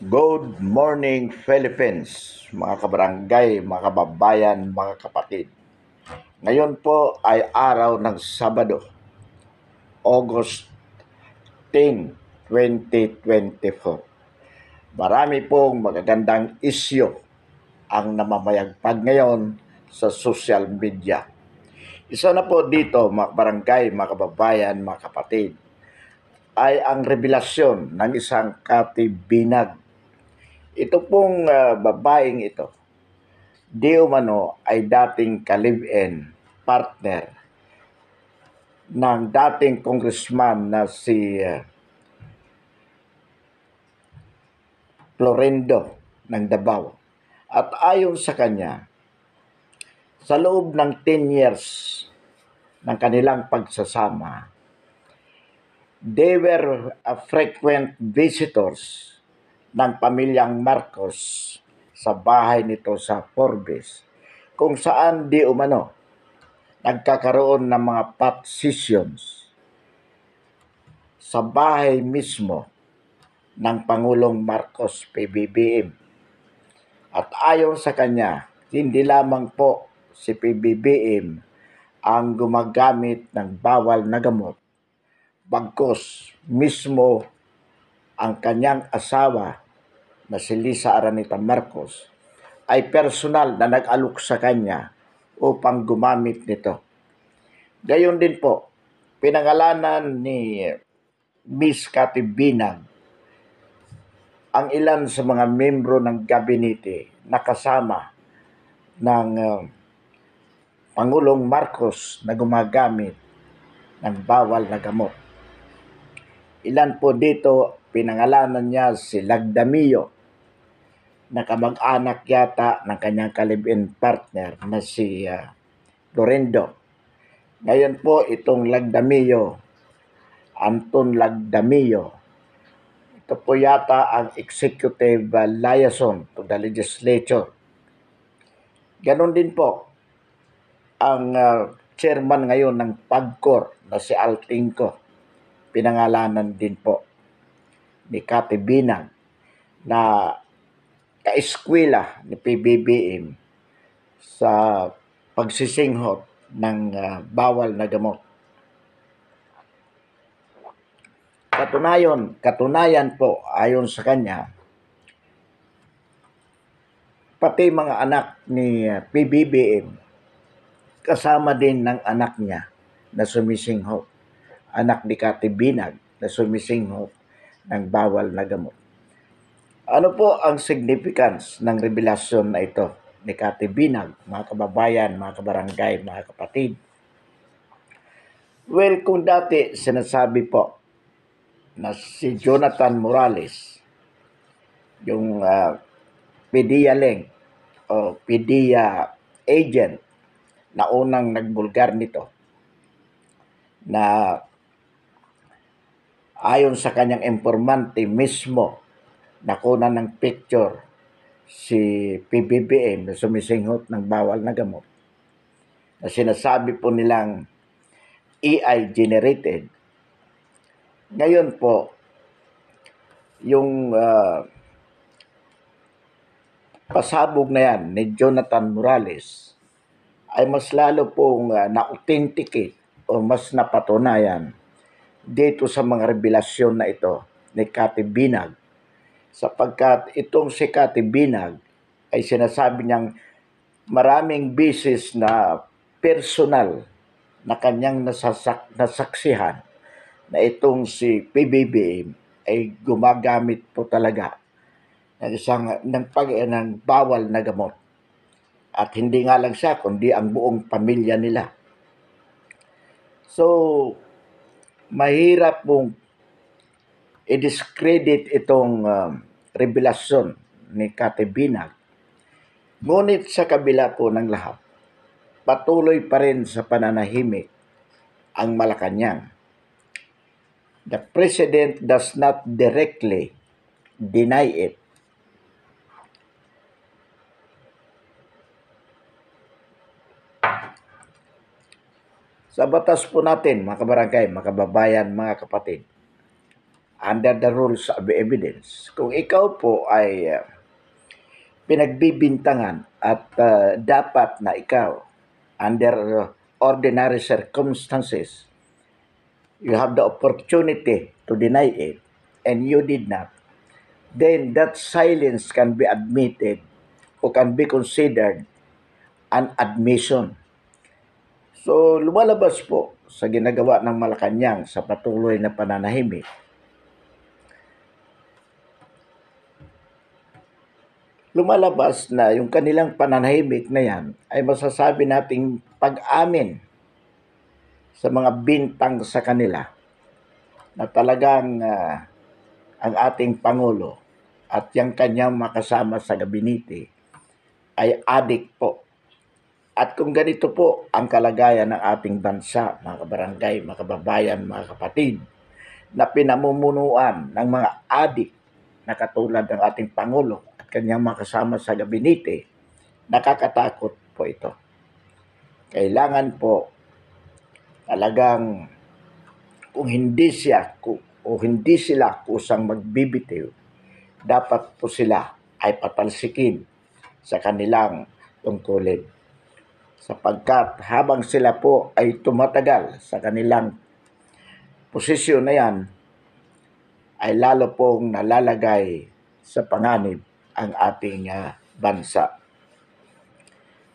Good morning Philippines, mga kabarangay, mga kababayan, mga kapatid. Ngayon po ay araw ng Sabado, August 10, 2024. Marami pong magagandang isyu ang namamayagpag ngayon sa social media. Isa na po dito, mga kabarangay, mga kababayan, mga kapatid, ay ang revelasyon ng isang katibinag. Ito pong babaeng ito di umano ay dating ka-live-in partner ng dating congressman na si Florendo ng Davao. At ayon sa kanya, sa loob ng 10 years ng kanilang pagsasama, they were frequent visitors ng pamilyang Marcos sa bahay nito sa Forbes, kung saan di umano nagkakaroon ng mga pot sessions sa bahay mismo ng Pangulong Marcos PBBM. At ayon sa kanya, hindi lamang po si PBBM ang gumagamit ng bawal na gamot, bagkus mismo ang kanyang asawa na si Lisa Araneta Marcos ay personal na nag-alok sa kanya upang gumamit nito. Gayon din po, pinangalanan ni Miss Cathy Binag ang ilan sa mga membro ng gabinete na kasama ng Pangulong Marcos na gumagamit ng bawal na gamot. Ilan po dito, pinangalanan niya si Lagdamio, na kamag-anak yata ng kanyang ka-live-in partner na si Florendo. Ngayon po itong Lagdamio, Anton Lagdamio, ito po yata ang executive liaison to the legislature. Ganon din po ang chairman ngayon ng PAGCOR na si Altingco. Pinangalanan din po ni Cathy Binag na kaeskwela ni PBBM sa pagsisinghot ng bawal na gamot. Katunayan po, ayon sa kanya, pati mga anak ni PBBM, kasama din ng anak niya na sumisinghot, anak ni Cathy Binag na sumisinghot ng bawal na gamot. Ano po ang significance ng revelasyon na ito ni Cathy Binag, mga kababayan, mga kabarangay, mga kapatid? Well, kung dati sinasabi po na si Jonathan Morales, yung PDEA link o PDEA agent na unang nagbulgar nito, na ayon sa kanyang informante mismo, nakuna ng picture si PBBM na sumisinghot ng bawal na gamot, na sinasabi po nilang AI generated. Ngayon po, yung pasabog na yan ni Jonathan Morales ay mas lalo pong na-authenticate o mas napatunayan dito sa mga revelasyon na ito ni Cathy Binag, sapagkat itong si Cathy Binag ay sinasabi niyang maraming beses na personal na kanyang nasaksihan na itong si PBBM ay gumagamit po talaga ng bawal na gamot. At hindi nga lang siya, kundi ang buong pamilya nila. So, mahirap pong i-discredit itong revelasyon ni Cathy Binag. Ngunit sa kabila po ng lahat, patuloy pa rin sa pananahimik ang Malacanang. The President does not directly deny it. Sa batas po natin, mga kabarangay, mga kababayan, mga kapatid, under the rules of evidence. Kung ikaw po ay pinagbibintangan at dapat na ikaw under ordinary circumstances, you have the opportunity to deny it and you did not, then that silence can be admitted o can be considered an admission. So lumalabas po sa ginagawa ng Malacanang sa patuloy na pananahimik, lumalabas na yung kanilang pananahimik na yan ay masasabi nating pag-amin sa mga bintang sa kanila na talagang ang ating Pangulo at yung kanyang makasama sa gabinete ay adik po. At kung ganito po ang kalagayan ng ating bansa, mga kabarangay, mga kababayan, mga kapatid, na pinamumunuan ng mga adik na katulad ng ating Pangulo at kanyang makasama sa gabinete, nakakatakot po ito. Kailangan po talagang kung hindi sila kusang magbibitiw, dapat po sila ay patalsikin sa kanilang tungkulin. Sapagkat habang sila po ay tumatagal sa kanilang posisyon na yan, ay lalo pong nalalagay sa panganib ang ating bansa.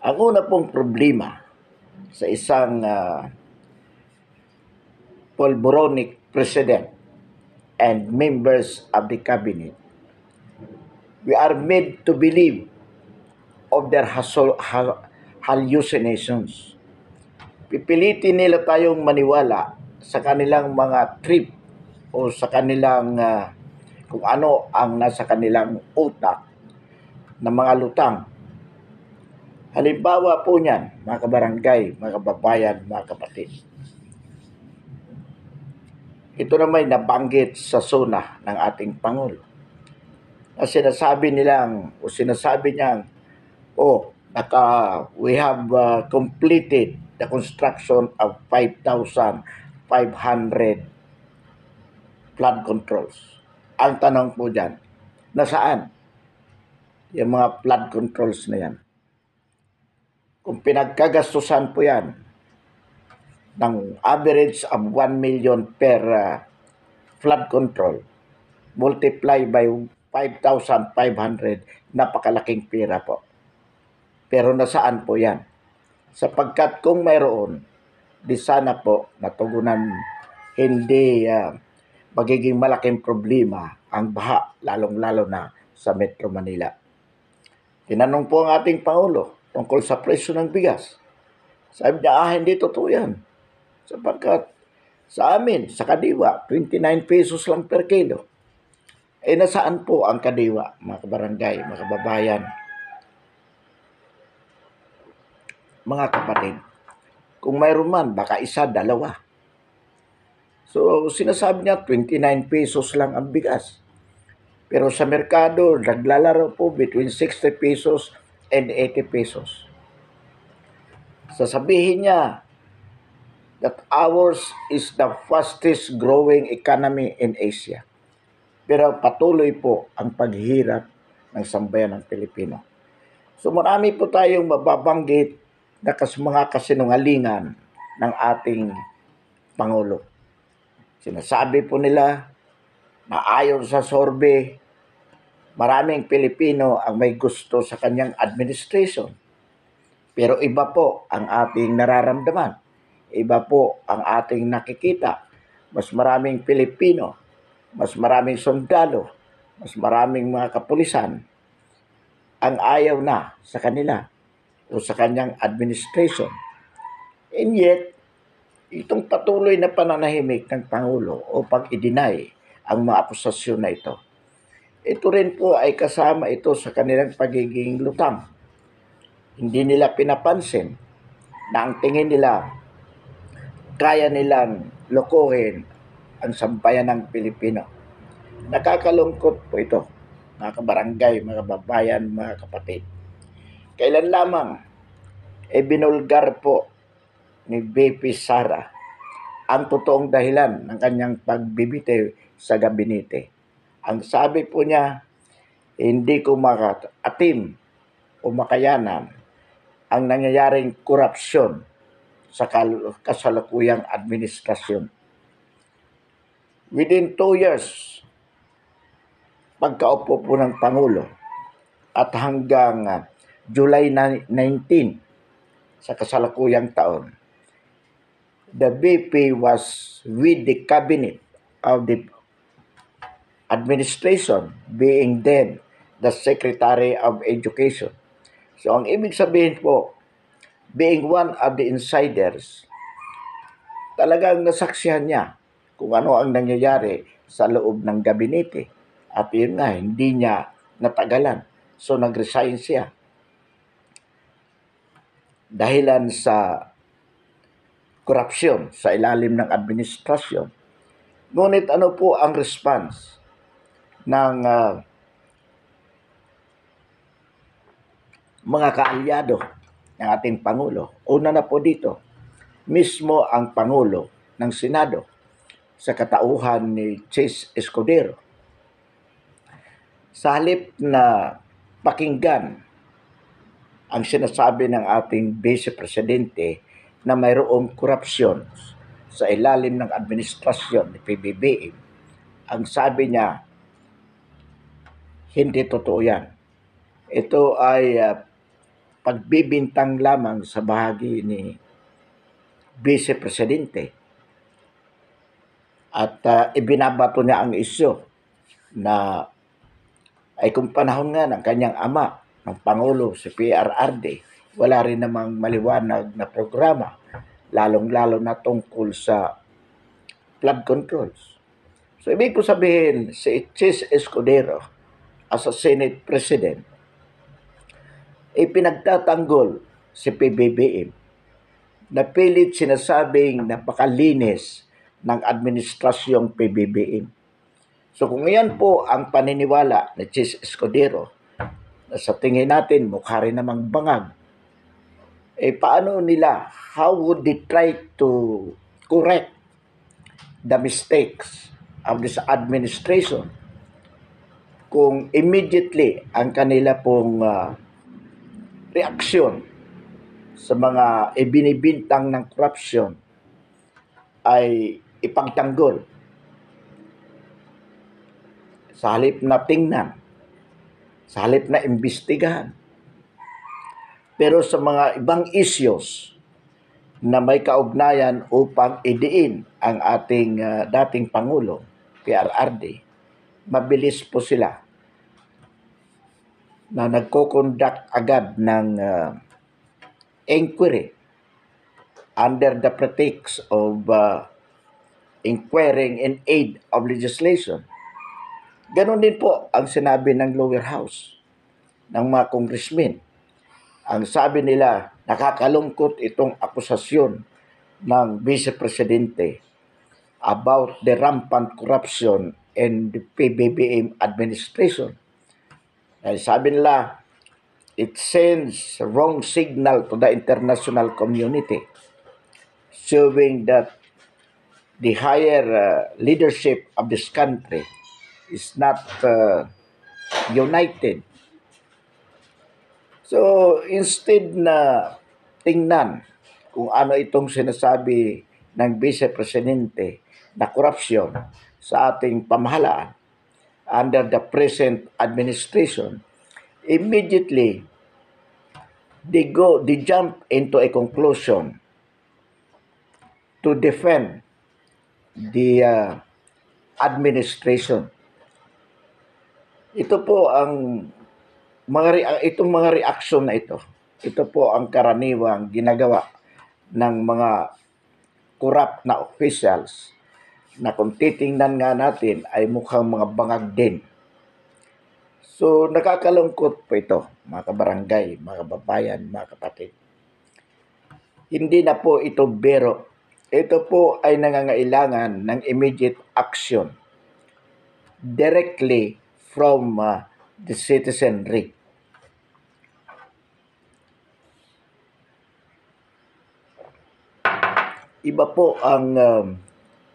Ang una pong problema sa isang polboronic president and members of the cabinet, we are made to believe of their hallucinations. Pipilitin nila tayong maniwala sa kanilang mga trip o sa kanilang kung ano ang nasa kanilang utak na mga lutang. Halimbawa po niyan, mga kabarangay, mga kababayan, mga kapatid. Ito na may nabanggit sa SONA ng ating Pangulo. Na sinasabi niyang, we have completed the construction of 5,500 flood controls. Ang tanong po dyan, nasaan yung mga flood controls na yan? Kung pinagkagastusan po yan ng average of 1 million per flood control, multiply by 5,500, napakalaking pera po. Pero nasaan po yan? Sapagkat kung mayroon, di sana po natugunan, hindi magiging malaking problema ang baha, lalong-lalo na sa Metro Manila. Tinanong po ang ating Pangulo tungkol sa presyo ng bigas. Sabi niya, hindi totoo yan. Sapagkat sa amin, sa Kadiwa, 29 pesos lang per kilo. Nasaan po ang Kadiwa, mga kabarangay, mga kababayan, mga kapatid? Kung mayroon man, baka isa, dalawa. So, sinasabi niya, 29 pesos lang ang bigas. Pero sa merkado, naglalaro po between 60 pesos and 80 pesos. Sasabihin niya that ours is the fastest growing economy in Asia. Pero patuloy po ang paghirap ng sambayan ng Pilipino. So marami po tayong mababanggit na mga kasinungalingan ng ating Pangulo. Sinasabi po nila na ayon sa survey, maraming Pilipino ang may gusto sa kanyang administration. Pero iba po ang ating nararamdaman. Iba po ang ating nakikita. Mas maraming Pilipino, mas maraming sundalo, mas maraming mga kapulisan ang ayaw na sa kanila o sa kanyang administration. And yet, itong patuloy na pananahimik ng Pangulo o pag-i-deny ang mga akusasyon na ito, ito rin po ay kasama ito sa kanilang pagiging lutang. Hindi nila pinapansin na ang tingin nila kaya nilang lokohin ang sambayan ng Pilipino. Nakakalungkot po ito, mga kabarangay, mga kababayan, mga kapatid. Kailan lamang binulgar po ni BP Sara ang totoong dahilan ng kanyang pagbibitiw sa gabinete. Ang sabi po niya, hindi ko makaatim o makayanan ang nangyayaring korupsyon sa kasalukuyang administrasyon. Within 2 years, pagkaupo po ng Pangulo at hanggang July 19 sa kasalukuyang taon, the VP was with the cabinet of the administration, being then the Secretary of Education. So ang ibig sabihin po, being one of the insiders, talagang nasaksihan niya kung ano ang nangyayari sa loob ng gabinete. At yun nga, hindi niya natagalan. So nag-resign siya. Dahilan sa korupsyon sa ilalim ng administrasyon. Ngunit ano po ang response ng mga kaalyado ng ating Pangulo? Una na po dito, mismo ang Pangulo ng Senado sa katauhan ni Chis Escudero. Sa halip na pakinggan ang sinasabi ng ating Vice Presidente na mayroong korupsyon sa ilalim ng administrasyon ni PBBM, ang sabi niya, hindi totoo yan. Ito ay pagbibintang lamang sa bahagi ni Vice Presidente. At ibinabato niya ang isyo na ay kung panahon nga ng kanyang ama, ng Pangulo, si PRRD, wala rin namang maliwanag na programa, lalong-lalo na tungkol sa flood controls. So, ibig ko sabihin, si Chis Escudero, as a Senate President, ipinagtatanggol si PBBM na pilit sinasabing napakalinis ng administrasyong PBBM. So kung ngayon po ang paniniwala ni Chis Escudero na sa tingin natin mukha rin namang bangag, paano nila, how would they try to correct the mistakes of this administration kung immediately ang kanila pong reaksyon sa mga ibinibintang ng korupsyon ay ipagtanggol sa halip na tingnan, sa halip na imbestigahan. Pero sa mga ibang issues na may kaugnayan upang idiin ang ating dating Pangulo, PRRD, mabilis po sila na nagko-conduct agad ng inquiry under the pretext of inquiring in aid of legislation. Ganon din po ang sinabi ng lower house ng mga congressmen. Ang sabi nila, nakakalungkot itong akusasyon ng Vice Presidente about the rampant corruption in the PBBM administration. Ay sabi nila, it sends a wrong signal to the international community, showing that the higher leadership of this country is not united. So, instead na tingnan kung ano itong sinasabi ng Vice Presidente na korupsyon sa ating pamahalaan under the present administration, immediately they jump into a conclusion to defend the administration. Ito po ang itong mga reaksyon na ito. Ito po ang karaniwang ginagawa ng mga corrupt na officials na kung titingnan nga natin ay mukhang mga bangag din. So nakakalungkot po ito, mga kabarangay, mga kababayan, mga kapatid. Hindi na po ito biro. Ito po ay nangangailangan ng immediate action directly from the citizenry. Iba po ang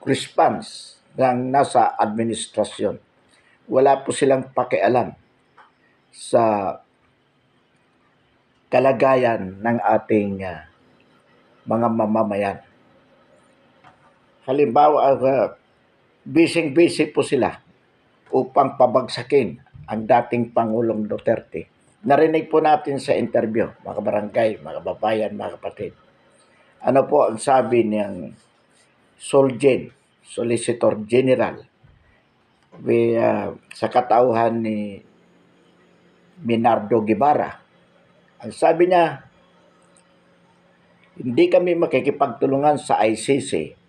response ng nasa administrasyon. Wala po silang pakialam sa kalagayan ng ating mga mamamayan. Halimbawa, busy po sila upang pabagsakin ang dating Pangulong Duterte. Narinig po natin sa interview, mga barangay, mga babayan, mga kapatid. Ano po ang sabi ng Solgen, Solicitor General, sa katauhan ni Minardo Guevara? Ang sabi niya, hindi kami makikipagtulungan sa ICC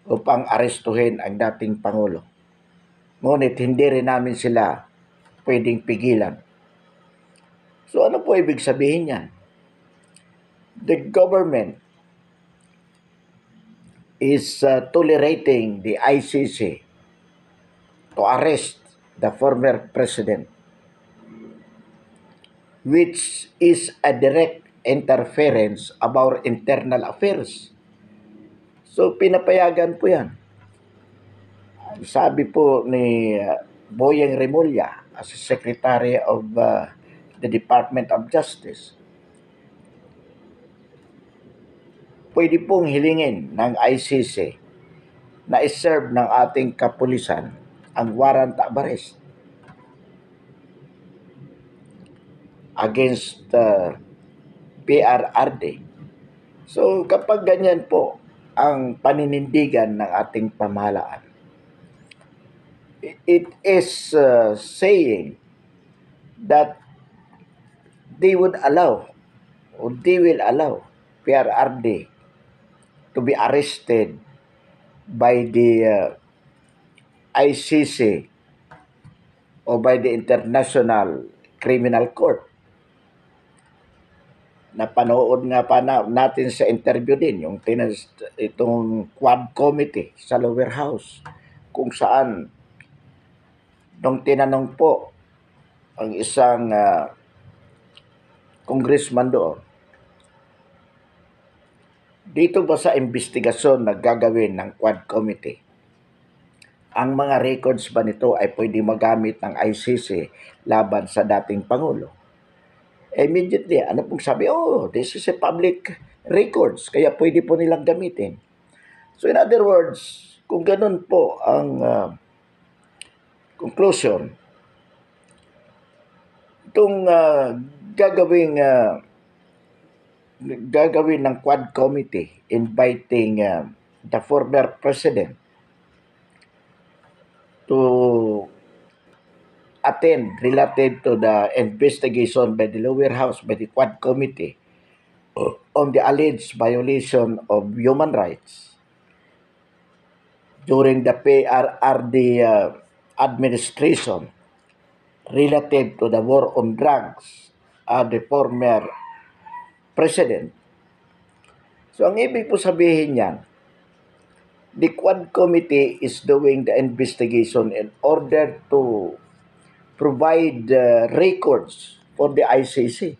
upang arestuhin ang dating Pangulo. Ngunit hindi rin namin sila pwedeng pigilan. So ano po ibig sabihin niyan? The government is tolerating the ICC to arrest the former president, which is a direct interference of our internal affairs. So pinapayagan po yan. Sabi po ni Boyeng Remulla as Secretary of the Department of Justice, pwede pong hilingin ng ICC na iserve ng ating kapulisan ang warrant of arrest against PRRD. So kapag ganyan po ang paninindigan ng ating pamahalaan, it is saying that they will allow PRRD to be arrested by the ICC or by the International Criminal Court. Napanood nga pa natin sa interview din itong Quad Committee sa Lower House, kung saan nung tinanong po ang isang congressman doon, dito ba sa investigasyon na gagawin ng Quad Committee, ang mga records ba nito ay pwede magamit ng ICC laban sa dating Pangulo? Immediately, ano pong sabi? Oh, this is a public records, kaya pwede po nilang gamitin. So in other words, kung ganun po ang conclusion, itong gagawin ng Quad Committee inviting the former president to attend related to the investigation by the lower house, by the Quad Committee on the alleged violation of human rights during the PRRD administration related to the war on drugs of the former president. So ang ibig po sabihin niyan, the Quad Committee is doing the investigation in order to provide records for the ICC.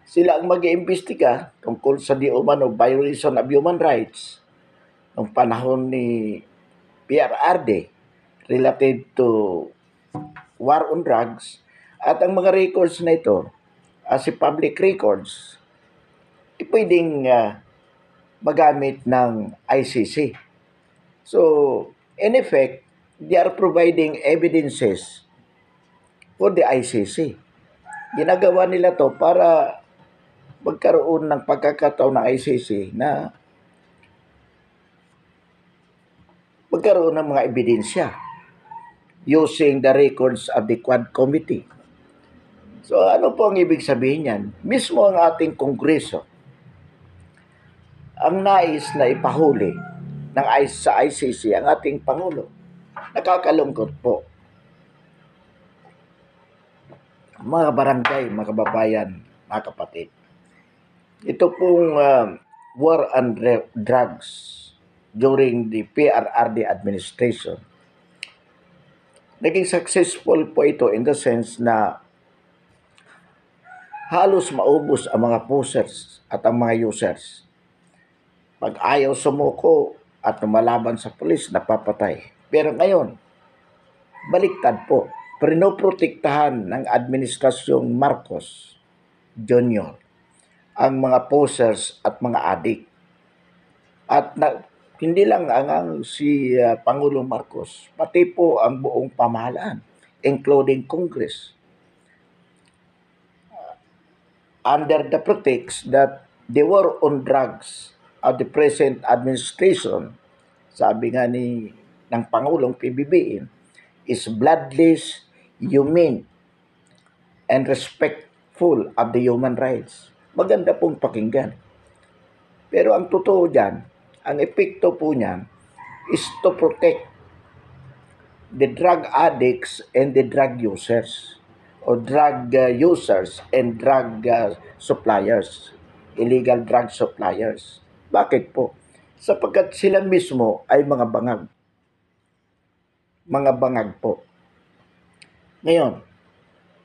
Sila ang mag-iimbestiga tungkol sa di umano violation of human rights ng panahon ni PRRD related to war on drugs, at ang mga records na ito as public records pwedeng magamit ng ICC. So in effect, they are providing evidences for the ICC. Ginagawa nila to para magkaroon ng pagkakataon ng ICC na magkaroon ng mga ebidensya using the records of the Quad Committee. So ano po ang ibig sabihin yan? Mismo ang ating Kongreso ang nais na ipahuli sa ICC ang ating Pangulo. Nakakalungkot po. Mga barangay, mga kababayan, mga kapatid, ito pong war on drugs during the PRRD administration, naging successful po ito in the sense na halos maubos ang mga pusers at ang mga users. Pag ayaw sumuko, at lumalaban sa pulis, napapatay. Pero ngayon, baliktad po. Pinoprotektahan ng Administrasyong Marcos Jr. ang mga posers at mga adik. At hindi lang ang si Pangulong Marcos, pati po ang buong pamahalaan, including Congress, under the pretext that the war on drugs of the present administration, sabi nga ng Pangulong PBBM, is bloodless, humane, and respectful of the human rights. Maganda pong pakinggan. Pero ang totoo dyan, ang epekto po niyan is to protect the drug addicts and the drug users, or drug users and drug suppliers, illegal drug suppliers. Bakit po? Sapagkat sila mismo ay mga bangag. Mga bangag po. Ngayon,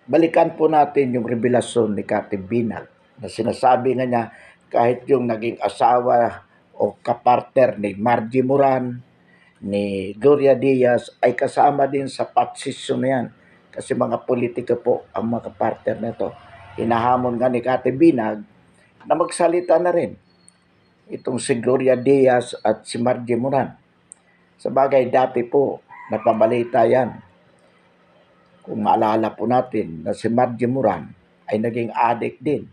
balikan po natin yung revelasyon ni Kati Binag na sinasabi nga niya kahit yung naging asawa o kapartner ni Margie Moran, ni Gloria Diaz ay kasama din sa patsisyon na yan. Kasi mga politika po ang mga kapartner na ito. Hinahamon nga ni Kati Binag na magsalita na rin itong si Gloria Diaz at si Margie Moran. Sabagay dati po napabalita yan. Kung maalala po natin na si Margie Moran ay naging addict din.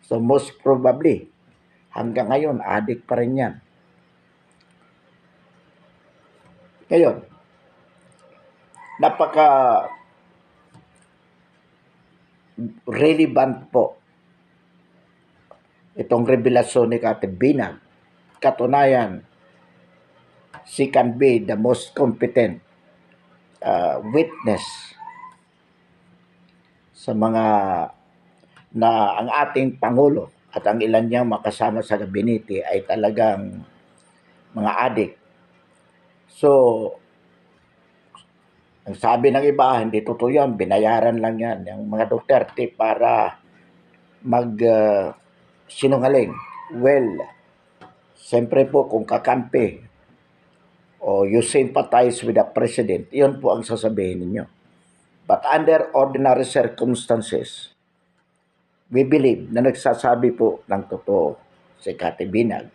So most probably, hanggang ngayon, addict pa rin yan. Ngayon, napaka relevant po itong revelasyon ni Kati Binag. Katunayan, she can be the most competent witness sa mga na ang ating Pangulo at ang ilan niyang makasama sa gabinete ay talagang mga adik. So, ang sabi ng iba, hindi totoo yan, binayaran lang yan ng mga Duterte para sinungaling. Well, siyempre po kung kakampi o you sympathize with the president, yun po ang sasabihin ninyo. But under ordinary circumstances, we believe na nagsasabi po ng totoo si Kati Binag.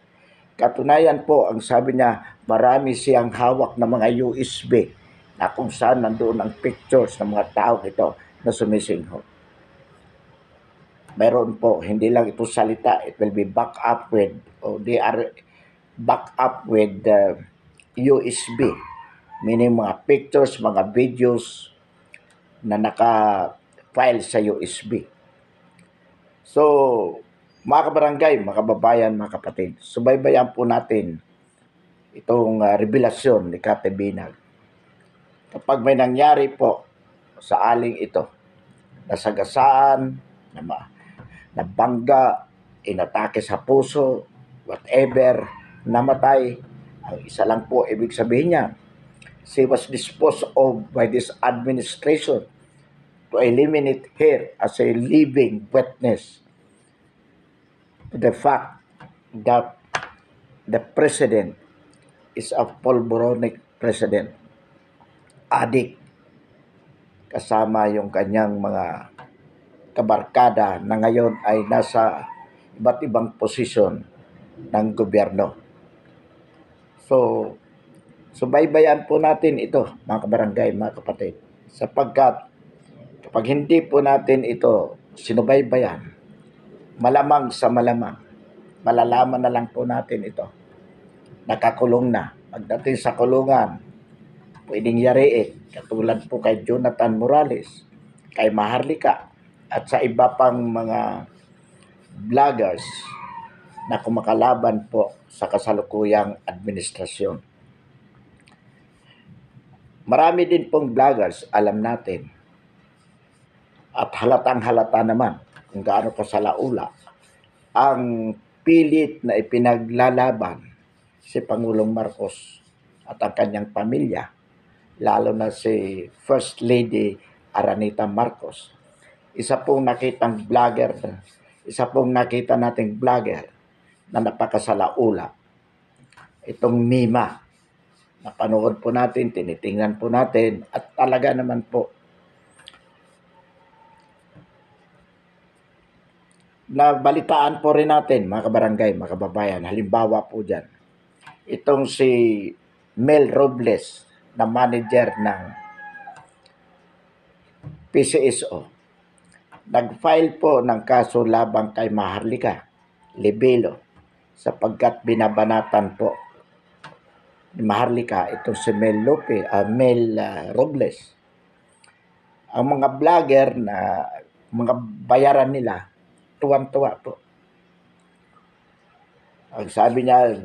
Katunayan po, ang sabi niya, marami siyang hawak na mga USB na kung saan nandoon ang pictures ng mga tao ito na sumisinghot. Meron po, hindi lang ito salita, it will be back up with, they are back up with USB, meaning mga pictures, mga videos na naka-file sa USB. So, mga kabarangay, mga kababayan, mga kapatid, subaybayan po natin itong revelasyon ni Kati Binag. Kapag may nangyari po sa aling ito, nasagasaan, nabangga, inatake sa puso, whatever, namatay, ang isa lang po ibig sabihin niya, she was disposed of by this administration to eliminate her as a living witness to the fact that the president is a pulboronic president, addict, kasama yung kanyang mga kabarkada na ngayon ay nasa iba't ibang posisyon ng gobyerno. So, subaybayan po natin ito, mga kabarangay, mga kapatid, sapagkat kapag hindi po natin ito sinubaybayan, malamang sa malamang, malalaman na lang po natin ito. Nakakulong na. Pagdating sa kulungan, pwedeng yariin, katulad po kay Jonathan Morales, kay Maharlika, at sa iba pang mga vloggers na kumakalaban po sa kasalukuyang administrasyon. Marami din pong vloggers, alam natin, at halatang halata naman kung gaano kasalaula ang pilit na ipinaglalaban si Pangulong Marcos at ang kanyang pamilya, lalo na si First Lady Aranita Marcos. Isa pong nakita nating vlogger na napakasalaula. itong Mima. Napanood po natin, tinitingnan po natin, at talaga naman po nabalitaan po rin natin, mga kabarangay, mga kababayan. Halimbawa po dyan, itong si Mel Robles na manager ng PCSO. Nag-file po ng kaso labang kay Maharlika Libelo sapagkat binabanatan po ni Maharlika itong si Mel Robles. Ang mga vlogger na mga bayaran nila, tuwang-tuwa po. Ang sabi niya,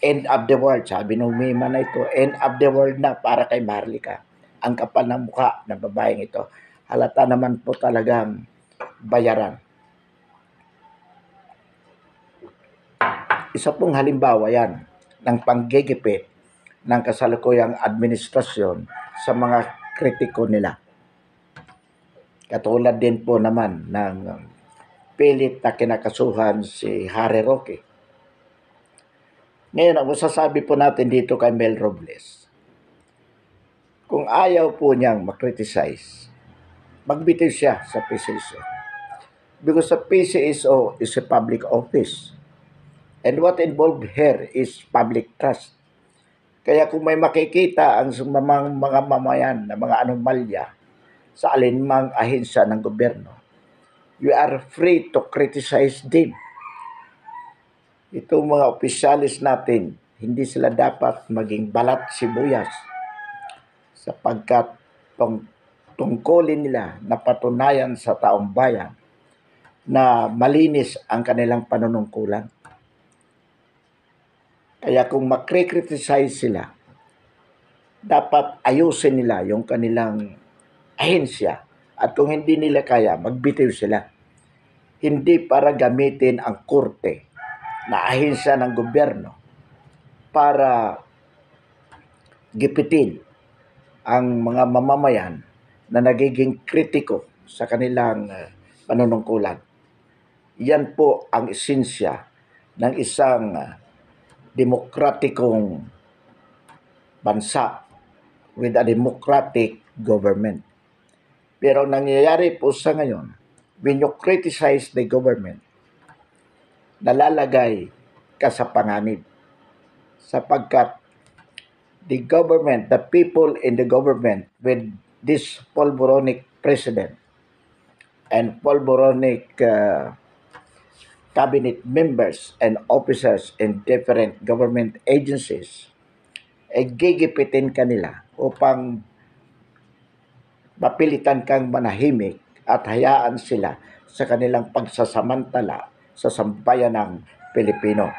end of the world. Sabi nung Mima na ito, end of the world na para kay Maharlika. Ang kapal ng mukha ng babaeng ito. Halata naman po talagang bayaran. Isa pong halimbawa yan ng panggigipit ng kasalukuyang administrasyon sa mga kritiko nila. Katulad din po naman ng pilit na kinakasuhan si Harry Roque. Ngayon, ang masasabi po natin dito kay Mel Robles, kung ayaw po niyang makriticize, magbitiw siya sa PCSO. Because the PCSO is a public office. And what involved here is public trust. Kaya kung may makikita ang mga mamayan na mga anomalya sa alinmang ahensya ng gobyerno, you are free to criticize them. Itong mga opisyalis natin, hindi sila dapat maging balat sibuyas sapagkat tungkulin nila na patunayan sa taong bayan na malinis ang kanilang panunungkulan. Kaya kung makri-criticize sila, dapat ayusin nila yung kanilang ahensya at kung hindi nila kaya, magbitiw sila. Hindi para gamitin ang korte na ahensya ng gobyerno para gipitin ang mga mamamayan na nagiging kritiko sa kanilang panunungkulan. Yan po ang esensya ng isang demokratikong bansa with a democratic government. Pero nangyayari po sa ngayon, when you criticize the government, nalalagay ka sa panganib sapagkat the government, the people in the government with this polvoronic president and polvoronic cabinet members and officers in different government agencies ay gigipitin kanila upang mapilitan kang manahimik at hayaan sila sa kanilang pagsasamantala sa sambayan ng Pilipino.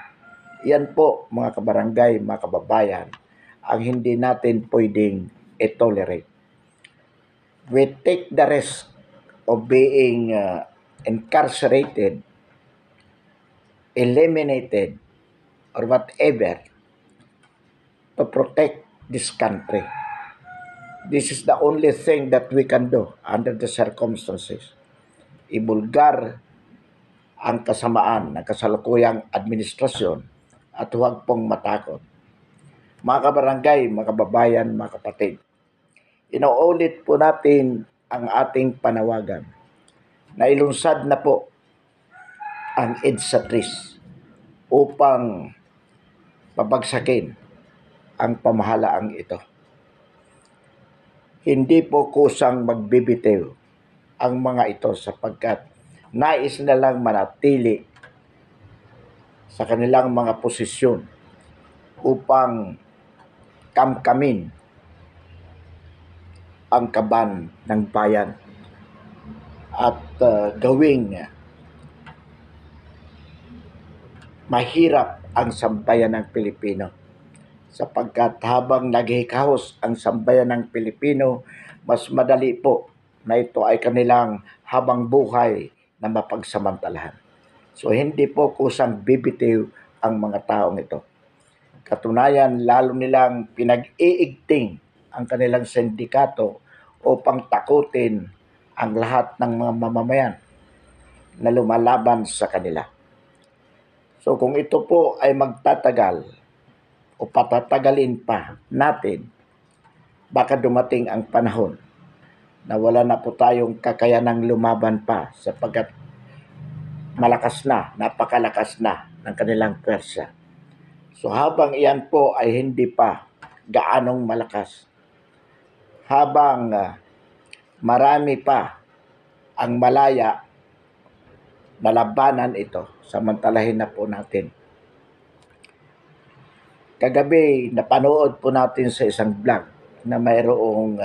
Yan po mga kabarangay, mga kababayan, ang hindi natin pwedeng i-tolerate. We take the risk of being incarcerated, eliminated, or whatever to protect this country. This is the only thing that we can do under the circumstances. Ibulgar ang kasamaan ng kasalukuyang administrasyon at huwag pong matakot. Mga kabarangay, mga kababayan, mga kapatid, inuulit po natin ang ating panawagan na ilunsad na po ang EDSA 3 upang pabagsakin ang pamahalaang ito. Hindi po kusang magbibitiw ang mga ito sapagkat nais na lang manatili sa kanilang mga posisyon upang kamkamin ang kaban ng bayan at gawing mahirap ang sambayan ng Pilipino. Sapagkat habang naghihikahos ang sambayan ng Pilipino, mas madali po na ito ay kanilang habang buhay na mapagsamantalahan. So hindi po kusang bibitiw ang mga taong ito. Katunayan, lalo nilang pinag-iigting ang kanilang sindikato upang takutin ang lahat ng mga mamamayan na lumalaban sa kanila. So kung ito po ay magtatagal o patatagalin pa natin, baka dumating ang panahon na wala na po tayong kakayanang lumaban pa sapagkat napakalakas na ng kanilang pwersa. So habang iyan po ay hindi pa gaanong malakas, habang marami pa ang malaya na labanan ito, samantalahin na po natin. Kagabi, napanood po natin sa isang vlog na mayroong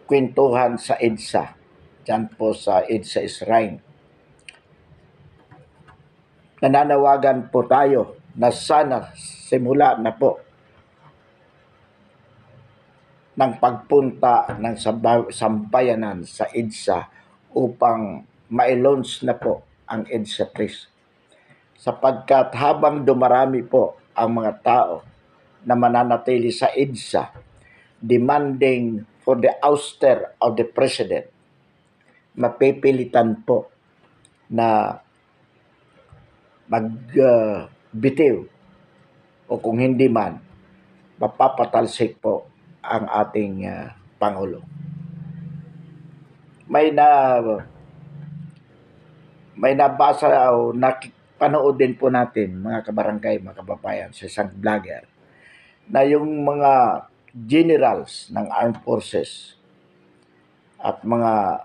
kwentuhan sa EDSA, dyan po sa EDSA Shrine. Nananawagan po tayo na sana simula na po ng pagpunta ng sambayanan sa EDSA upang ma-launch na po ang EDSA Priest. Sapagkat habang dumarami po ang mga tao na mananatili sa EDSA demanding for the ouster of the President, mapipilitan po na magbitiw o kung hindi man, mapapatalsik po ang ating Pangulo. May nabasa o panood din po natin, mga kabarangay, mga kababayan, sa isang vlogger, na yung mga generals ng armed forces at mga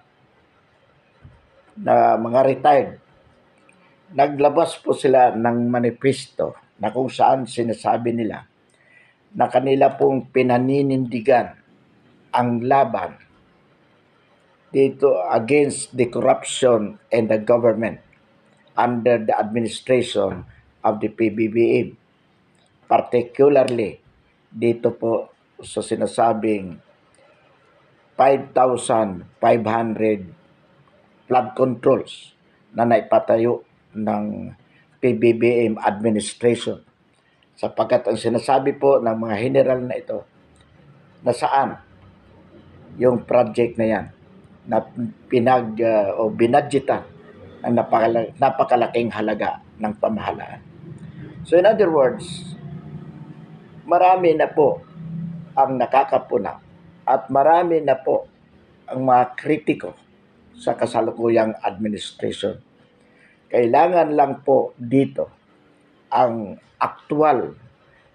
retired, naglabas po sila ng manifesto na kung saan sinasabi nila na kanila pong pinaninindigan ang laban dito against the corruption and the government under the administration of the PBBM. Particularly dito po sa sinasabing 5,500 flood controls na naipatayo ng PBBM administration. Sapagkat ang sinasabi po ng mga general na ito, na saan yung project na yan na binadgetan ng napakalaking halaga ng pamahalaan. So in other words, marami na po ang nakakapuna at marami na po ang mga kritiko sa kasalukuyang administration. Kailangan lang po dito ang aktual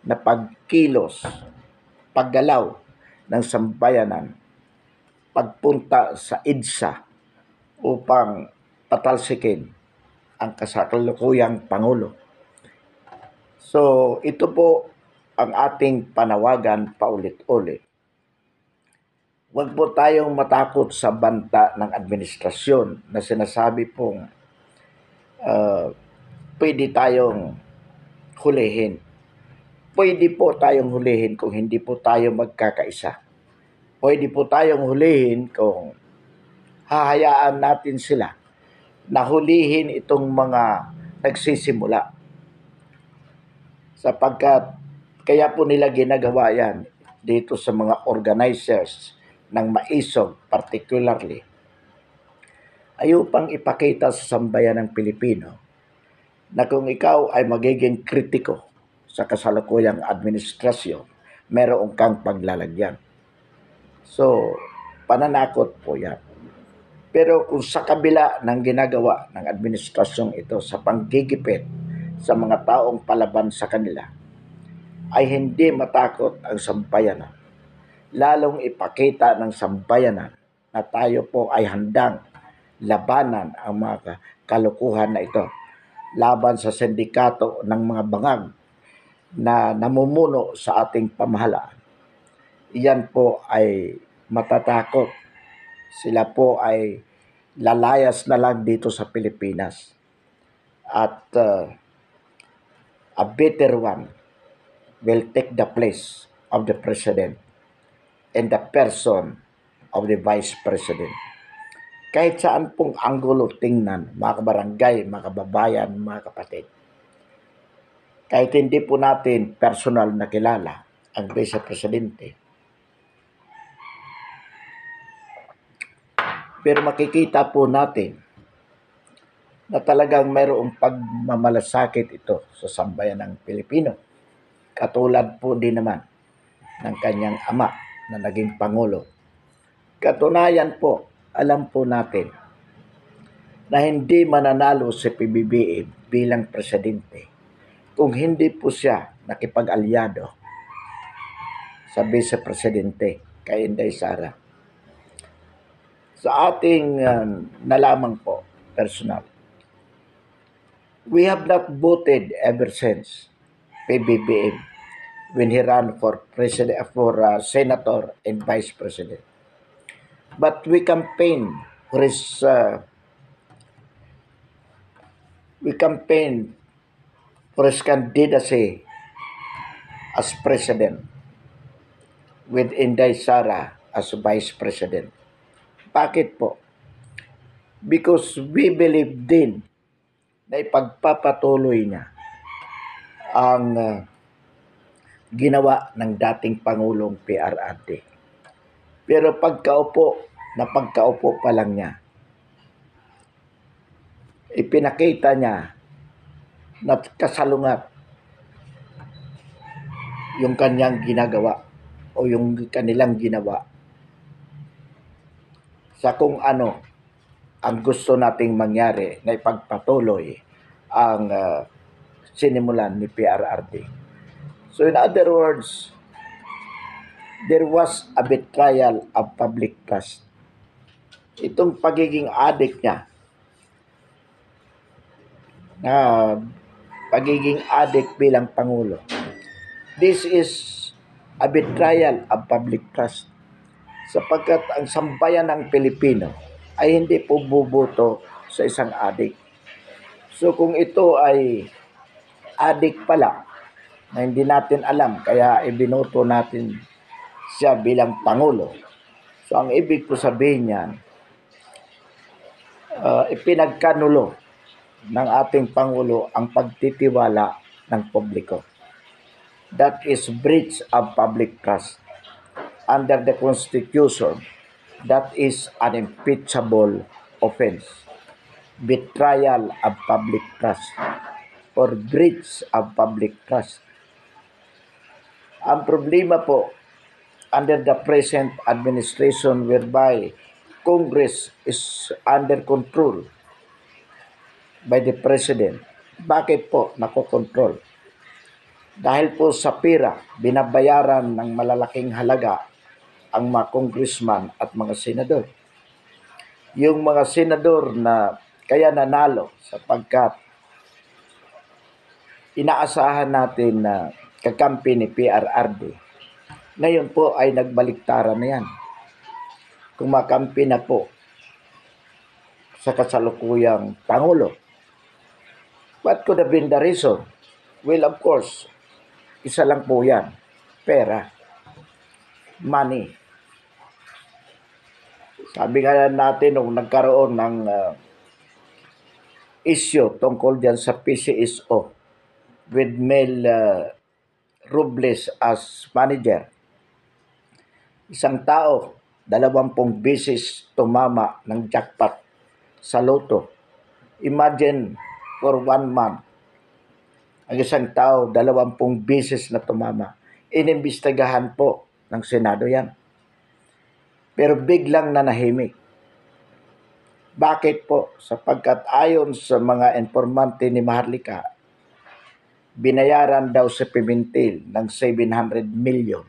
na pagkilos, paggalaw ng sambayanan, pagpunta sa EDSA upang patalsikin ang kasalukuyang Pangulo. So ito po ang ating panawagan paulit-ulit. Huwag po tayong matakot sa banta ng administrasyon na sinasabi pong pwede tayong hulihin. Pwede po tayong hulihin kung hindi po tayo magkakaisa. Pwede po tayong hulihin kung hahayaan natin sila na hulihin itong mga nagsisimula. Sapagkat kaya po nila ginagawa yan dito sa mga organizers ng maisog particularly, ay upang ipakita sa sambayanang Pilipino na kung ikaw ay magiging kritiko sa kasalukuyang administrasyon, meron kang paglalagyan. So, pananakot po yan. Pero kung sa kabila ng ginagawa ng administrasyong ito sa panggigipit sa mga taong palaban sa kanila, ay hindi matakot ang sambayanan. Lalong ipakita ng sambayanan na tayo po ay handang labanan ang mga kalukuhan na ito. Laban sa sindikato ng mga bangag na namumuno sa ating pamahalaan. Iyan po ay matatakot. Sila po ay lalayas na lang dito sa Pilipinas. At a better one will take the place of the President and the person of the Vice President. Kahit saan pong anggulo tingnan, mga kabarangay, mga kababayan, mga kapatid. Kahit hindi po natin personal na kilala ang Vice Presidente, pero makikita po natin na talagang mayroong pagmamalasakit ito sa sambayan ng Pilipino. katulad po din naman ng kanyang ama na naging Pangulo. Katunayan po, alam po natin na hindi mananalo si PBBM bilang presidente kung hindi po siya nakipag-alyado sa vice-presidente kay Inday Sara. Sa ating nalaman po, personal, we have not voted ever since PBBM when he ran for president, for senator and vice president. But we campaigned for his candidacy as president with Inday Sara as vice president. Bakit po? Because we believe din na ipagpapatuloy niya ang ginawa ng dating Pangulong PRRD. Pero pagkaupo pa lang niya, ipinakita niya na kasalungat yung kanyang ginagawa o yung kanilang ginawa sa kung ano ang gusto nating mangyari na ipagpatuloy ang sinimulan ni PRRD. So in other words, there was a betrayal of public trust. Itong pagiging adik niya, na pagiging adik bilang Pangulo, this is a betrayal of public trust. Sapagkat ang sambayan ng Pilipino ay hindi po buboto sa isang adik. So kung ito ay adik pala, na hindi natin alam, kaya ibinoto natin siya bilang Pangulo. So ang ibig po sabihin niyan, ipinagkanulo ng ating Pangulo ang pagtitiwala ng publiko. That is breach of public trust. Under the Constitution, that is an impeachable offense. Betrayal of public trust or breach of public trust. Ang problema po, under the present administration whereby Congress is under control by the President. Bakit po nakokontrol? Dahil po sa pira, binabayaran ng malalaking halaga ang mga congressman at mga senador. Yung mga senador na kaya nanalo sapagkat inaasahan natin na kakampi ni PRRD, ngayon po ay nagbaliktaran na yan. Kumakampi na po sa kasalukuyang Pangulo. What could have been the reason? Well, of course, isa lang po yan. Pera. Money. Sabi nga natin nung nagkaroon ng issue tungkol dyan sa PCSO with Mel Robles as manager. Isang tao, 20 beses tumama ng jackpot sa loto. Imagine for 1 month, ang isang tao, 20 beses na tumama. Inimbestigahan po ng Senado yan. Pero biglang nanahimik. Bakit po? Sapagkat ayon sa mga informante ni Maharlika, binayaran daw si Pimentel ng 700 million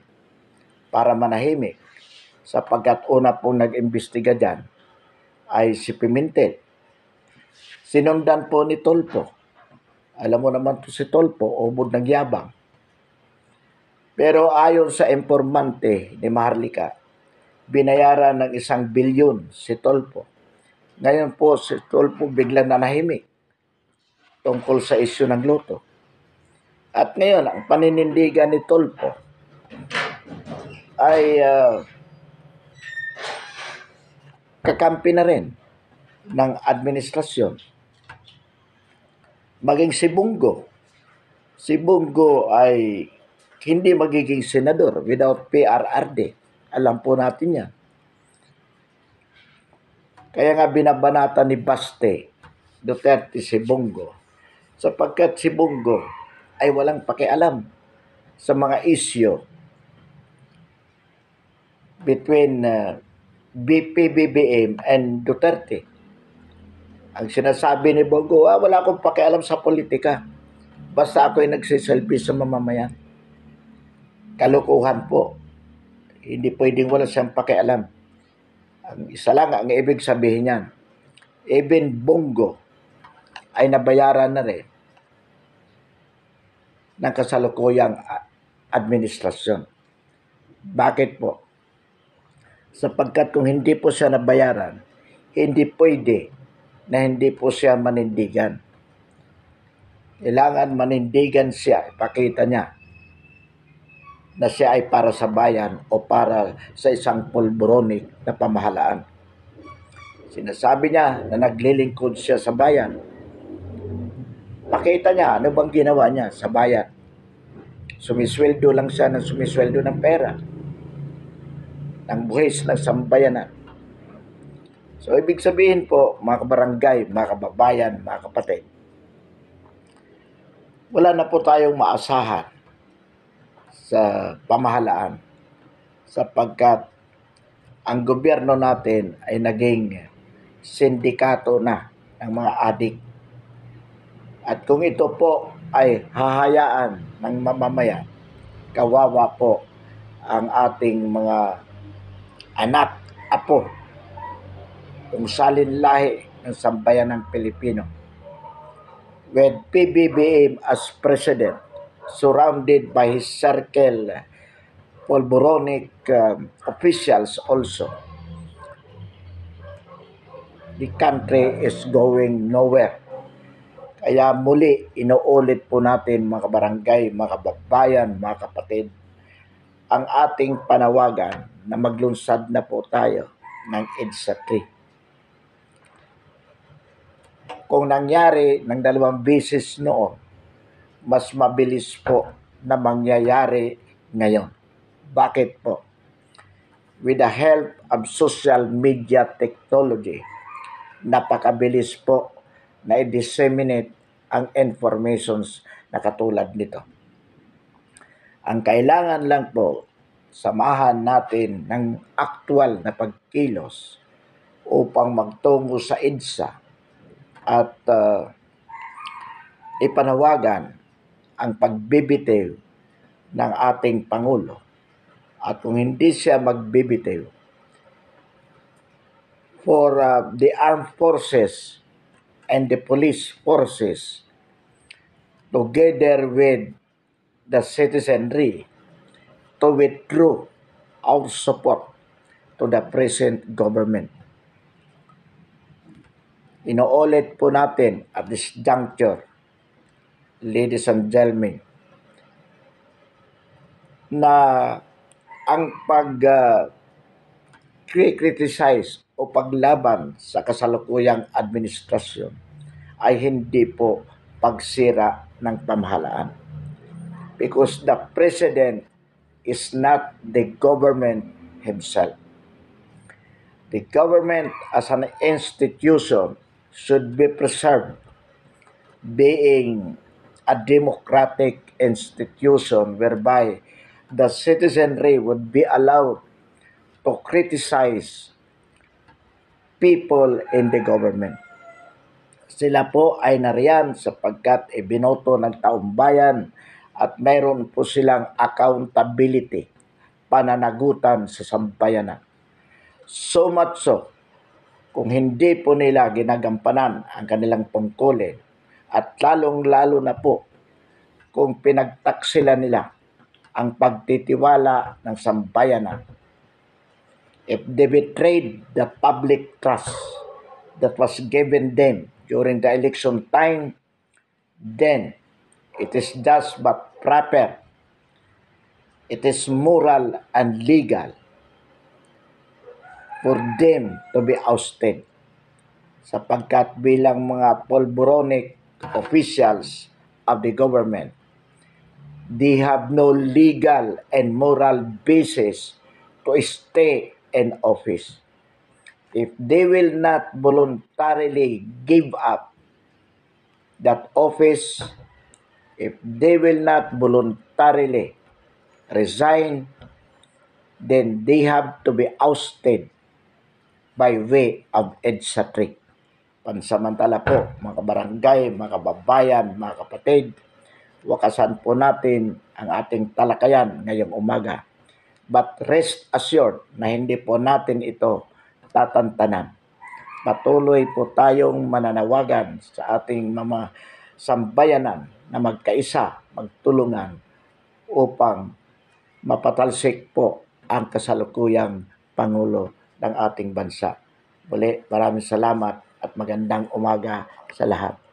para manahimik. Sapagkat una pong nag-imbestiga dyan ay si Pimentel. Sinundan po ni Tolpo. Alam mo naman to si Tolpo, ubod ng yabang. Pero ayon sa informante ni Maharlika, binayaran ng 1 bilyon si Tolpo. Ngayon po si Tolpo biglang nanahimik tungkol sa isyu ng loto. At ngayon, ang paninindigan ni Tolpo ay kakampi na rin ng administrasyon. Maging si Bungo. Si Bungo ay hindi magiging senador without PRRD. Alam po natin yan. Kaya nga binabanata ni Baste Duterte si Bungo sapagkat si Bungo ay walang pakialam sa mga issue between PBBM and Duterte. Ang sinasabi ni Bongo, wala akong pakialam sa politika. Basta ako'y nagsiselfie sa mamamayan. Kalukuhan po. Hindi pwedeng wala siyang pakialam. Ang isa lang ang ibig sabihin niyan, even Bongo ay nabayaran na rin ng kasalukuyang administrasyon. Bakit po? Sapagkat kung hindi po siya nabayaran, hindi pwede na hindi po siya manindigan. Kailangan manindigan siya, ipakita niya na siya ay para sa bayan o para sa isang pulburonik na pamahalaan. Sinasabi niya na naglilingkod siya sa bayan. Pakita niya ano bang ginawa niya sa bayan. Sumisweldo lang siya ng sumisweldo ng pera, ng buhis ng sambayanan. So, ibig sabihin po, mga kabarangay, mga kababayan, mga kapatid, wala na po tayong maasahan sa pamahalaan sapagkat ang gobyerno natin ay naging sindikato na ng mga adik. At kung ito po ay hahayaan ng mamamayan, kawawa po ang ating mga anak, apo, kung salin lahi ng sambayan ng Pilipino. With PBBM as president, surrounded by his circle, pulboronic officials also, the country is going nowhere. Kaya muli, inuulit po natin mga kabarangay, mga kababayan, mga kapatid, ang ating panawagan na maglunsad na po tayo ng EDSA 3. Kung nangyari ng 2 beses noon, mas mabilis po na mangyayari ngayon. Bakit po? With the help of social media technology, napakabilis po na i-disseminate ang informations na katulad nito. Ang kailangan lang po, samahan natin ng aktual na pagkilos upang magtungo sa EDSA at ipanawagan ang pagbibitiw ng ating Pangulo. At kung hindi siya magbibitiw, for the armed forces and the police forces, together with the citizenry, to withdraw our support to the present government. Inuulit po natin at this juncture, ladies and gentlemen, na ang criticize o paglaban sa kasalukuyang administrasyon ay hindi po pagsira ng pamahalaan. Because the president is not the government himself. The government as an institution should be preserved, being a democratic institution whereby the citizenry would be allowed to criticize people in the government. Sila po ay nariyan sapagkat ibinoto ng taong bayan at mayroon po silang accountability, pananagutan sa sambayanan. So much so, kung hindi po nila ginagampanan ang kanilang tungkulin at lalong-lalo na po kung pinagtaksila nila ang pagtitiwala ng sambayanan, if they betrayed the public trust that was given them during the election time, then it is just but proper, it is moral and legal for them to be ousted sapagkat bilang mga pulboronic officials of the government, they have no legal and moral basis to stay in office. If they will not voluntarily give up that office, if they will not voluntarily resign, then they have to be ousted by way of EDSA trick. Pansamantala po, mga barangay, mga kababayan, mga kapatid, wakasan po natin ang ating talakayan ngayong umaga. But rest assured na hindi po natin ito tatantanan. Patuloy po tayong mananawagan sa ating mga sambayanan na magkaisa, magtulungan upang mapatalsik po ang kasalukuyang Pangulo ng ating bansa. Muli, maraming salamat at magandang umaga sa lahat.